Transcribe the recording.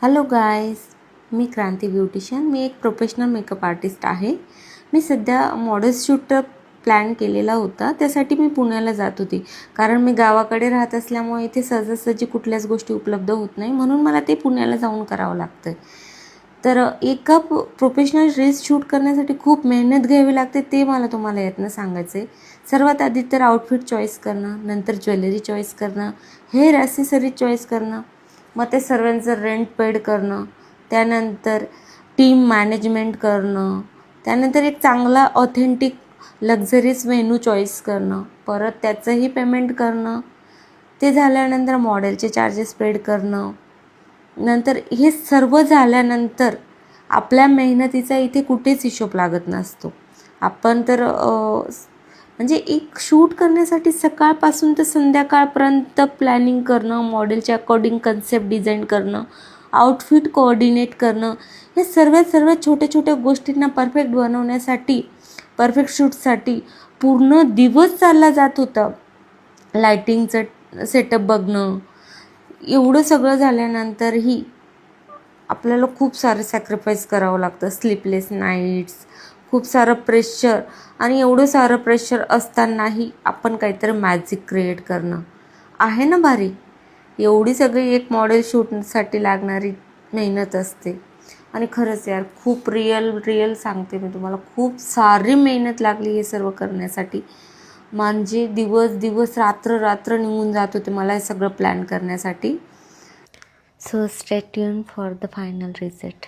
Hello guys, मी क्रांती beautician. मी एक professional makeup artist आहे. मी सध्या मॉडेल शूट प्लॅन केलेला होता. त्यासाठी मी पुण्याला जात होती, कारण मी गावाकडे राहत असल्यामुळे इथे सहजासहजी कुठल्याच गोष्टी उपलब्ध होत नाही, म्हणून मला ते पुण्याला जाऊन करावं लागतं. तर एका प्रोफेशनल ड्रेस शूट करण्यासाठी खूप मेहनत घ्यावी लागते, ते मला तुम्हाला यातनं सांगायचं आहे. सर्वात आधी तर आउटफिट चॉईस करणं, नंतर ज्वेलरी चॉईस करणं, हेअर ॲसेसरीज चॉईस करणं, मग ते सर्वांचं रेंट पेड करणं, त्यानंतर टीम मॅनेजमेंट करणं, त्यानंतर एक चांगला ऑथेंटिक लक्झरीज व्हेन्यू चॉईस करणं, परत त्याचंही पेमेंट करणं, ते झाल्यानंतर मॉडेलचे चार्जेस पेड करणं. नंतर हे सर्व झाल्यानंतर आपल्या मेहनतीचा इथे कुठेच हिशोब लागत नसतो. आपण तर म्हणजे एक शूट करण्यासाठी सकाळपासून तर संध्याकाळपर्यंत प्लॅनिंग करणं, मॉडेलच्या अकॉर्डिंग कन्सेप्ट डिझाईन करणं, आउटफिट कोऑर्डिनेट करणं, हे सर्व छोट्या छोट्या गोष्टींना परफेक्ट बनवण्यासाठी, परफेक्ट शूटसाठी पूर्ण दिवस चालला जात होता. लायटिंगचं सेटअप बघणं, एवढं सगळं झाल्यानंतरही आपल्याला खूप सारं सॅक्रिफाईस करावं लागतं. स्लीपलेस नाईट्स, खूप सारं प्रेशर, आणि एवढं सारं प्रेशर असतानाही आपण काहीतरी मॅजिक क्रिएट करणं आहे ना भारी. एवढी सगळी एक मॉडेल शूटसाठी लागणारी मेहनत असते. आणि खरंच यार, खूप रिअल सांगते मी तुम्हाला, खूप सारी मेहनत लागली हे सर्व करण्यासाठी. म्हणजे दिवस रात्र निघून जात होते मला हे सगळं प्लॅन करण्यासाठी. So stay tune for the final result.